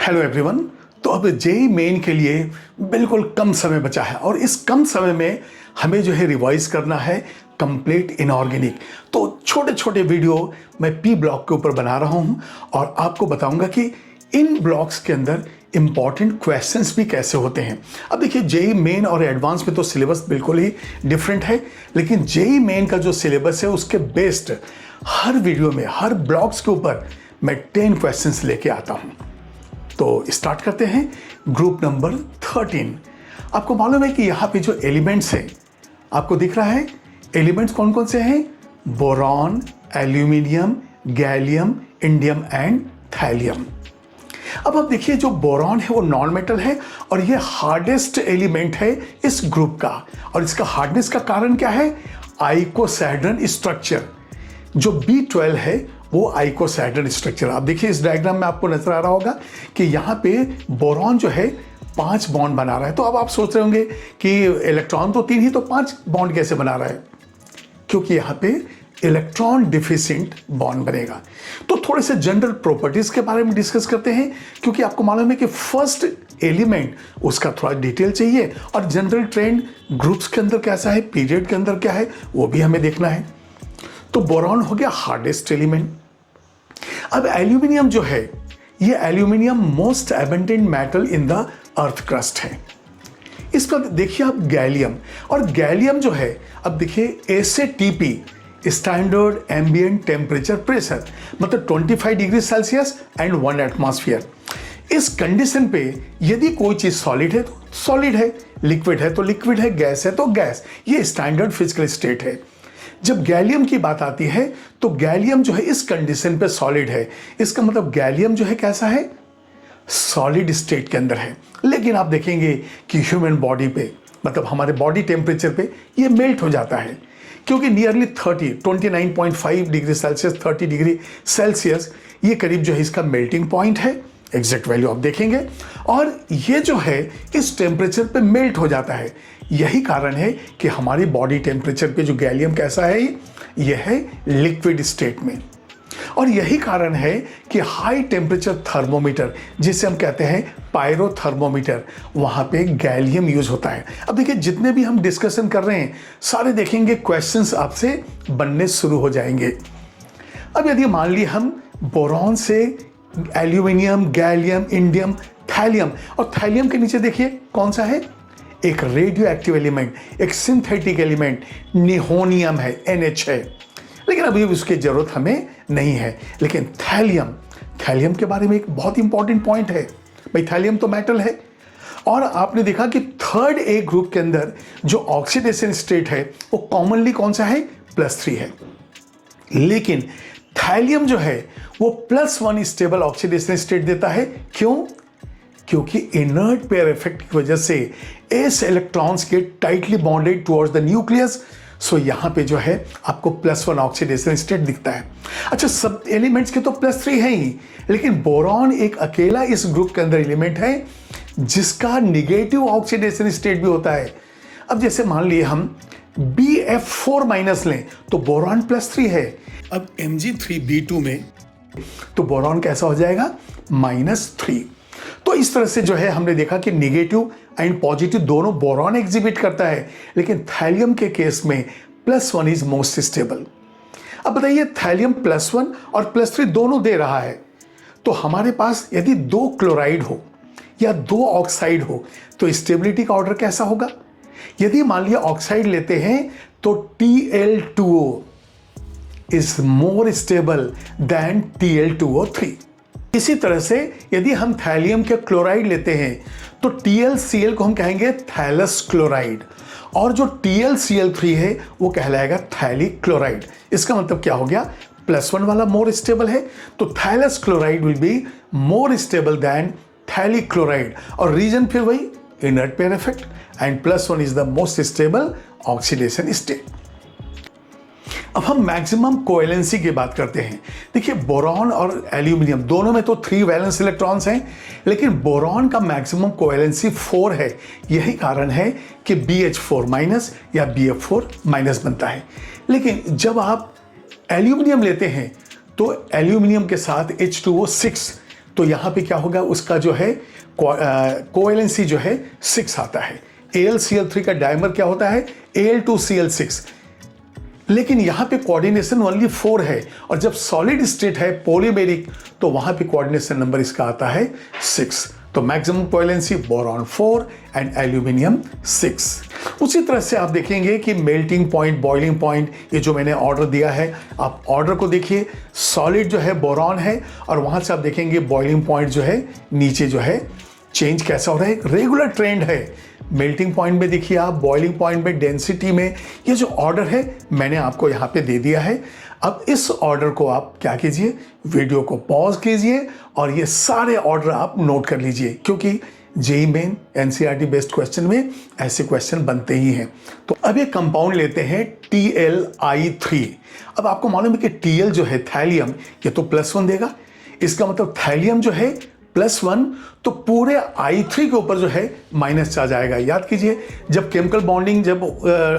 Hello everyone. तो अब JEE main के लिए बिल्कुल कम समय बचा है और इस कम समय में हमें जो है रिवाइज करना है कंप्लीट इनऑर्गेनिक। तो छोटे छोटे वीडियो मैं पी ब्लॉक के ऊपर बना रहा हूं और आपको बताऊंगा कि इन ब्लॉक्स के अंदर इंपॉर्टेंट क्वेश्चंस भी कैसे होते हैं। अब देखिए जेई मेन और एडवांस में तो सिलेबस बिल्कुल ही डिफरेंट है, लेकिन जेई मेन का जो सिलेबस है उसके बेस्ड हर वीडियो में हर ब्लॉक्स के ऊपर मैं 10 क्वेश्चंस लेके आता हूं। तो स्टार्ट करते हैं। Group number 13। आपको मालूम है कि यहाँ पे जो एलिमेंट्स हैं आपको दिख रहा है, एलिमेंट्स कौन कौन से हैं? Boron, aluminium, gallium, indium and thallium. अब आप देखिए जो बोरॉन है वो नॉन मेटल है और ये हार्डेस्ट एलिमेंट है इस ग्रुप का। और इसका हार्डनेस का कारण क्या है? आइकोसाहेड्रन स्ट्रक्चर। जो B12 है वो आइकोसाहेड्रन स्ट्रक्चर। आप देखिए इस डायग्राम में आपको नजर आ रहा होगा कि यहाँ पे बोरॉन जो है 5 बॉन्ड बना रहा है। तो अब आप सोच रहे होंगे कि इलेक्ट्रॉन तो 3 ही, तो 5 बॉन्ड कैसे बना रहा है? क्योंकि यहाँ पे इलेक्ट्रॉन डिफिशिएंट बॉन्ड बनेगा। तो थोड़े से जनरल प्रॉपर्टीज के बारे में डिस्कस करते हैं, क्योंकि आपको मालूम है कि फर्स्ट एलिमेंट उसका थोड़ा डिटेल चाहिए और जनरल ट्रेंड ग्रुप्स के अंदर कैसा है, पीरियड के अंदर क्या है, वो भी हमें देखना है। तो बोरॉन हो गया हार्डेस्ट एलिमेंट। अब एल्यूमिनियम जो है, ये aluminium most abundant metal in the earth crust है। इस पर देखिए आप गैलियम, और गैलियम जो है, अब देखिए एसएटीपी स्टैंडर्ड एम्बिएंट टेम्परेचर प्रेशर, मतलब 25 डिग्री सेल्सियस एंड 1 एटमॉस्फेयर। इस कंडीशन पे यदि कोई चीज सॉलिड है तो सॉलिड है, लिक्विड है तो लिक्विड है, गैस है तो गैस। ये स्टैंडर्ड फिजिकल स्टेट है। जब गैलियम की बात आती है तो गैलियम जो है इस कंडीशन पे सॉलिड है। इसका मतलब गैलियम जो है कैसा है? सॉलिड स्टेट के अंदर है। लेकिन आप देखेंगे कि ह्यूमन बॉडी पे, मतलब हमारे बॉडी टेम्परेचर पे ये मेल्ट हो जाता है, क्योंकि nearly 29.5 degree Celsius, 30 degree Celsius, ये करीब जो है इसका मेल्टिंग पॉइंट है। एग्जैक्ट वैल्यू आप देखेंगे और ये जो है इस टेम्परेचर पे मेल्ट हो जाता है। यही कारण है कि हमारी बॉडी टेम्परेचर पे जो गैलियम कैसा है, यह है लिक्विड स्टेट में। और यही कारण है कि हाई टेम्परेचर थर्मोमीटर, जिसे हम कहते हैं पायरोथर्मोमीटर, वहां पे गैलियम यूज होता है। अब देखिए जितने भी हम डिस्कशन कर रहे हैं सारे देखेंगे क्वेश्चंस आपसे बनने शुरू हो जाएंगे। अब यदि मान ली हम बोरॉन से एल्यूमिनियम, गैलियम, इंडियम, थैलियम, और थैलियम के नीचे देखिए कौन सा है? एक रेडियो एक्टिव एलिमेंट, एक सिंथेटिक एलिमेंट निहोनियम है, NH है। लेकिन अभी उसकी जरूरत हमें नहीं है। लेकिन थैलियम के बारे में एक बहुत इंपॉर्टेंट पॉइंट है भाई। थैलियम तो मेटल है और आपने देखा कि थर्ड ए ग्रुप के अंदर जो ऑक्सीडेशन स्टेट है वो कॉमनली कौन सा है? +3 है। लेकिन थैलियम जो है वो +1 स्टेबल ऑक्सीडेशन स्टेट देता है। क्यों? क्योंकि इनर्ट पेयर इफेक्ट की वजह से एस इलेक्ट्रॉन्स के tightly bonded towards the nucleus. So यहां पे जो है आपको +1 ऑक्सीडेशन स्टेट दिखता है। अच्छा, सब एलिमेंट्स के तो +3 है ही, लेकिन बोरॉन एक अकेला इस ग्रुप के अंदर एलिमेंट है जिसका निगेटिव ऑक्सीडेशन स्टेट भी होता है। अब जैसे मान लिए हम BF4- लें तो बोरॉन +3 है। अब Mg3B2 में तो बोरॉन कैसा हो जाएगा? -3। तो इस तरह से जो है हमने देखा कि निगेटिव एंड पॉजिटिव दोनों बोरॉन एग्जिबिट करता है, लेकिन थैलियम के केस में +1 इज मोस्ट स्टेबल। अब बताइए थैलियम +1 और +3 दोनों दे रहा है, तो हमारे पास यदि 2 क्लोराइड हो या 2 ऑक्साइड हो तो स्टेबिलिटी का ऑर्डर कैसा होगा? यदि मान लिया ऑक्साइड लेते हैं तो Tl2O is more stable then Tl2O3। इसी तरह से यदि हम थैलियम के क्लोराइड लेते हैं तो TlCl को हम कहेंगे थैलस क्लोराइड, और जो TlCl3 है वो कहलाएगा थैलिक क्लोराइड। इसका मतलब क्या हो गया? +1 वाला मोर स्टेबल है तो thallous chloride will be more stable than thallic chloride. और रीजन फिर वही inert pair effect, and +1 is the most stable oxidation state. अब हम मैक्सिमम कोवेलेंसी की बात करते हैं। देखिए बोरॉन और एल्यूमिनियम दोनों में तो 3 वैलेंस इलेक्ट्रॉन्स हैं, लेकिन बोरॉन का मैक्सिमम कोवेलेंसी 4 है। यही कारण है कि BH4- या BF4- बनता है। लेकिन जब आप एल्यूमिनियम लेते हैं तो एल्यूमिनियम के साथ H2O6 तो यहाँ पे क्या होगा, उसका जो है कोवेलेंसी जो है 6 आता है। AlCl3 का डायमर क्या होता है, Al2Cl6, लेकिन यहाँ पे कोऑर्डिनेशन ओनली 4 है, और जब सॉलिड स्टेट है पॉलीमेरिक तो वहाँ पे कोऑर्डिनेशन नंबर इसका आता है 6। तो maximum covalency boron 4 and aluminium 6। उसी तरह से आप देखेंगे कि मेल्टिंग पॉइंट, बॉइलिंग पॉइंट, ये जो मैंने ऑर्डर दिया है, आप ऑर्डर को देखिए। सॉलिड जो है बोरॉन है, और वहाँ से आप देखेंगे बॉइलिंग पॉइंट जो है नीचे जो है चेंज कैसा हो रहा है, एक रेगुलर ट्रेंड है। मेल्टिंग पॉइंट में देखिए आप, बॉइलिंग पॉइंट में, डेंसिटी में, ये जो ऑर्डर है मैंने आपको यहाँ पे दे दिया है। अब इस ऑर्डर को आप क्या कीजिए, वीडियो को पॉज कीजिए और ये सारे ऑर्डर आप नोट कर लीजिए, क्योंकि JEE main NCERT based question में ऐसे क्वेश्चन बनते ही हैं। तो अब ये कंपाउंड लेते हैं TLI3। अब आपको मालूम है कि TL जो है थैलियम, ये तो +1 देगा, इसका मतलब थैलियम जो है +1, तो पूरे I3 के ऊपर जो है माइनस आ जाएगा। याद कीजिए, जब केमिकल बॉन्डिंग जब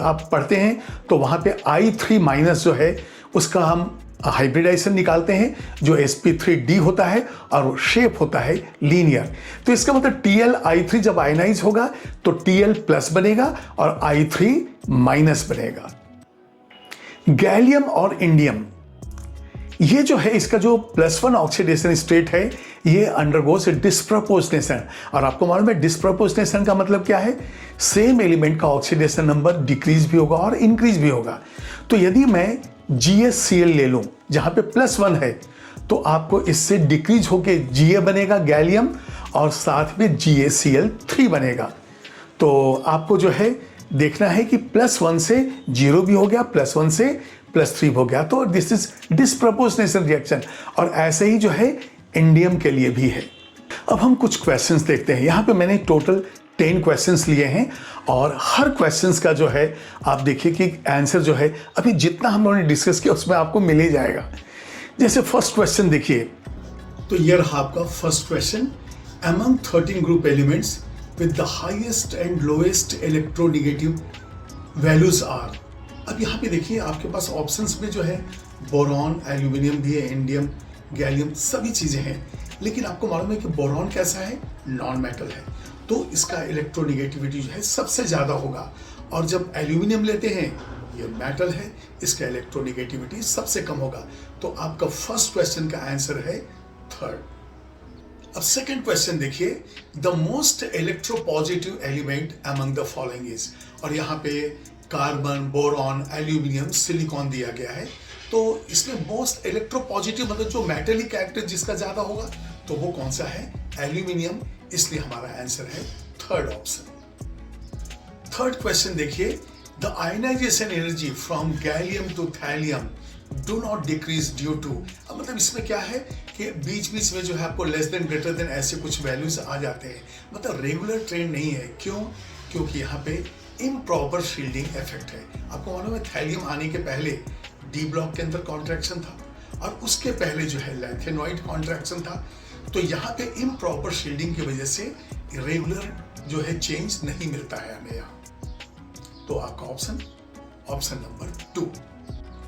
आप पढ़ते हैं तो वहाँ पे I3- जो है उसका हम हाइब्रिडाइजेशन निकालते हैं, जो sp3d होता है और शेप होता है लीनियर। तो इसका मतलब TLI3 जब आयनाइज होगा तो Tl+ बनेगा और I3- बनेगा। गैलियम और इंडियम, ये जो है इसका जो +1 ऑक्सीडेशन स्टेट है, ये अंडरगोस डिस्प्रपोर्शनेशन। और आपको मालूम है डिस्प्रपोर्शनेशन का मतलब क्या है, सेम एलिमेंट का ऑक्सीडेशन नंबर डिक्रीज भी होगा और इंक्रीज भी होगा। तो यदि मैं GaCl ले लूं जहां पे +1 है, तो आपको इससे डिक्रीज होके Ga बनेगा गैलियम, और साथ में GaCl3 बनेगा। तो आपको जो है देखना है कि +1 से 0 भी हो गया, +1 से +3 हो गया, तो दिस इज डिस्प्रपोर्शनेशन रिएक्शन। और ऐसे ही जो है इंडियम के लिए भी है। अब हम कुछ क्वेश्चंस देखते हैं। यहाँ पे मैंने टोटल 10 क्वेश्चंस लिए हैं, और हर क्वेश्चंस का जो है आप देखिए कि आंसर जो है अभी जितना हम लोगों ने डिस्कस किया उसमें आपको मिल ही जाएगा। जैसे फर्स्ट क्वेश्चन देखिए, तो ये रहा आपका first question, among 13 group elements with the highest and lowest electronegative values are. अब यहाँ पे देखिए आपके पास ऑप्शंस में जो है बोरॉन, एल्यूमिनियम भी है, इंडियम, गैलियम, सभी चीजें हैं। लेकिन आपको मालूम है कि बोरॉन कैसा है, नॉन मेटल है, तो इसका इलेक्ट्रोनेगेटिविटी जो है सबसे ज्यादा होगा। और जब एल्यूमिनियम लेते हैं, ये मेटल है, इसका इलेक्ट्रोनेगेटिविटी सबसे कम होगा। तो आपका फर्स्ट क्वेश्चन का आंसर है 3rd। अब सेकंड क्वेश्चन देखिए, the most electropositive element among the following is. और यहाँ पे कार्बन, बोरॉन, एल्यूमिनियम, सिलिकॉन दिया गया है। तो इसमें मोस्ट इलेक्ट्रोपॉजिटिव मतलब जो मेटेलिक कैरेक्टर जिसका ज्यादा होगा, तो वो कौन सा है, एल्यूमिनियम। इसलिए हमारा आंसर है 3rd ऑप्शन। थर्ड क्वेश्चन देखिए, the ionization energy from gallium to thallium do not decrease due to. अब मतलब इसमें क्या है कि बीच बीच में जो है आपको लेस देन, ग्रेटर देन, ऐसे कुछ वैल्यूज आ जाते हैं, मतलब रेगुलर ट्रेंड नहीं है। क्यों? क्योंकि यहाँ पे इम्प्रॉपर शील्डिंग इफेक्ट है। आपको मालूम है थैलियम आने के पहले डी ब्लॉक के अंदर कॉन्ट्रैक्शन था, और उसके पहले जो है लैंथेनॉइड कॉन्ट्रैक्शन था। तो यहाँ पे इम्प्रॉपर शील्डिंग की वजह से रेगुलर जो है चेंज नहीं मिलता है हमें यहाँ। तो आपका ऑप्शन नंबर 2।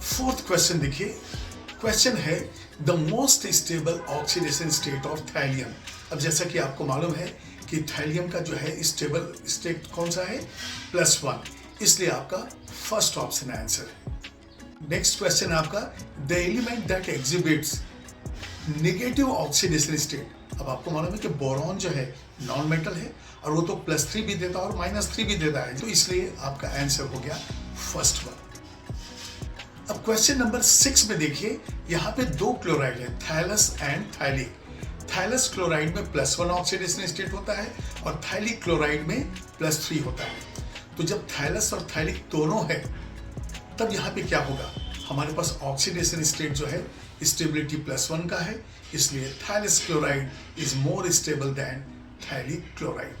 फोर्थ क्वेश्चन देखिए, क्वेश्चन है the most stable oxidation state of thallium. अब जैसा कि आपको मालूम है कि थैलियम का जो है स्टेबल स्टेट कौन सा है, +1, इसलिए आपका फर्स्ट ऑप्शन आंसर है। नेक्स्ट क्वेश्चन आपका, the element that exhibits negative oxidation state. अब आपको मालूम है कि बोरॉन जो है नॉन मेटल है, और वो तो +3 भी देता है और -3 भी देता है, तो इसलिए आपका आंसर हो गया फर्स्ट वन। अब क्वेश्चन नंबर 6 में देखिए, यहाँ पे 2 क्लोराइड है, thallous and thallic. Thallous chloride में +1 ऑक्सीडेशन स्टेट होता है, और थैलिक क्लोराइड में +3 होता है। तो जब थैलस और थैलिक दोनों है, तब यहाँ पे क्या होगा, हमारे पास ऑक्सीडेशन स्टेट जो है स्टेबिलिटी +1 का है, इसलिए thallous chloride is more stable than thallic chloride.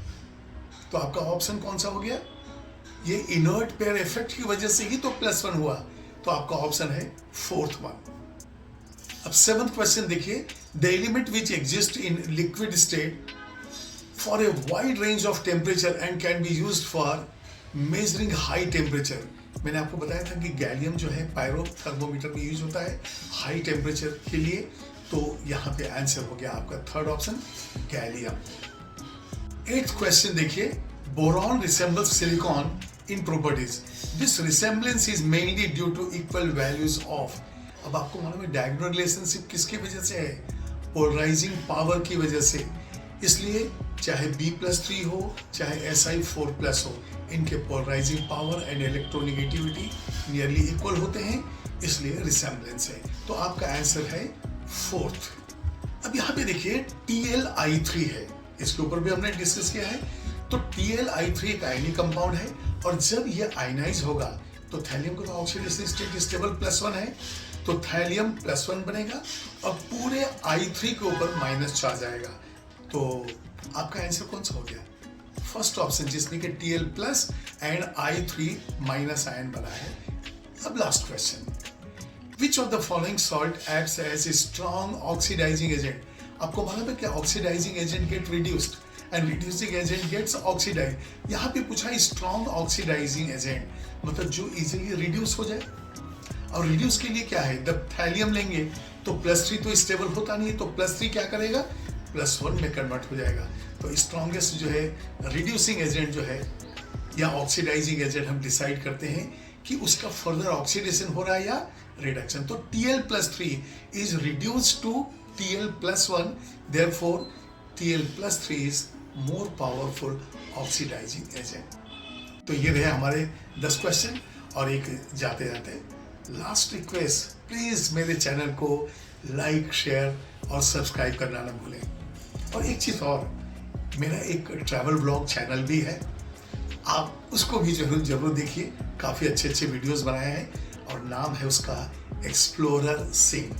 तो आपका ऑप्शन कौन सा हो गया, ये इनर्ट पेयर इफेक्ट की वजह से ही तो +1 हुआ, तो आपका ऑप्शन है 4th वन। अब 7th क्वेश्चन देखिए, the element which exist in liquid state for a wide range of temperature and can be used for measuring high temperature. मैंने आपको बताया था कि गैलियम जो है पायरो थर्मोमीटर में यूज होता है हाई टेम्परेचर के लिए, तो यहाँ पे आंसर हो गया आपका third option gallium. 8th question देखिए, boron resembles silicon in properties, this resemblance is mainly due to equal values of. अब आपको मालूम है डायगोनल रिलेशनशिप किसकी वजह से है, पोलराइजिंग पावर की वजह से। इसलिए चाहे B+3 हो चाहे Si4+ हो, इनके polarizing power and electronegativity nearly equal होते हैं, इसलिए रिसेम्बलेंस है। तो आपका आंसर है 4th। अब यहाँ पे देखिए TlI3 है, इसके ऊपर भी हमने डिस्कस किया है। तो TlI3 एक आयनिक कंपाउंड है और जब ये आयनाइज होगा तो थैलियम का ऑक्सीडेशन स्टेट स्टेबल +1 है, तो थैलियम +1 बनेगा और पूरे I3 के ऊपर माइनस चार्ज आएगा। तो आपका आंसर कौन सा हो गया, फर्स्ट ऑप्शन, जिसमें कि Tl+ and I3 minus ion बना है। अब last question, which of the following salt acts as a strong oxidizing agent. आपको मालूम है कि oxidizing agent get reduced and reducing agent gets oxidize. यहाँ पे पूछा है स्ट्रॉन्ग ऑक्सीडाइजिंग एजेंट, मतलब जो इजीली रिड्यूस हो जाए। और रिड्यूस के लिए क्या है, जब थैलियम लेंगे तो +3 तो स्टेबल होता नहीं है, तो +3 क्या करेगा, +1 में कन्वर्ट हो जाएगा। तो स्ट्रॉन्गेस्ट जो है रिड्यूसिंग एजेंट जो है या ऑक्सीडाइजिंग एजेंट हम डिसाइड करते हैं कि उसका फर्दर ऑक्सीडेशन हो रहा है या रिडक्शन। तो Tl+3 is reduced to Tl+1, therefore Tl+3 is more powerful oxidizing agent. तो ये रहे हमारे 10 क्वेश्चन। और एक जाते जाते लास्ट रिक्वेस्ट, प्लीज मेरे चैनल को लाइक, शेयर और सब्सक्राइब करना ना भूलें। और एक चीज और, मेरा एक ट्रैवल ब्लॉग चैनल भी है, आप उसको भी जरूर देखिए, काफी अच्छे वीडियोस बनाए हैं और नाम है उसका एक्सप्लोरर सिंह।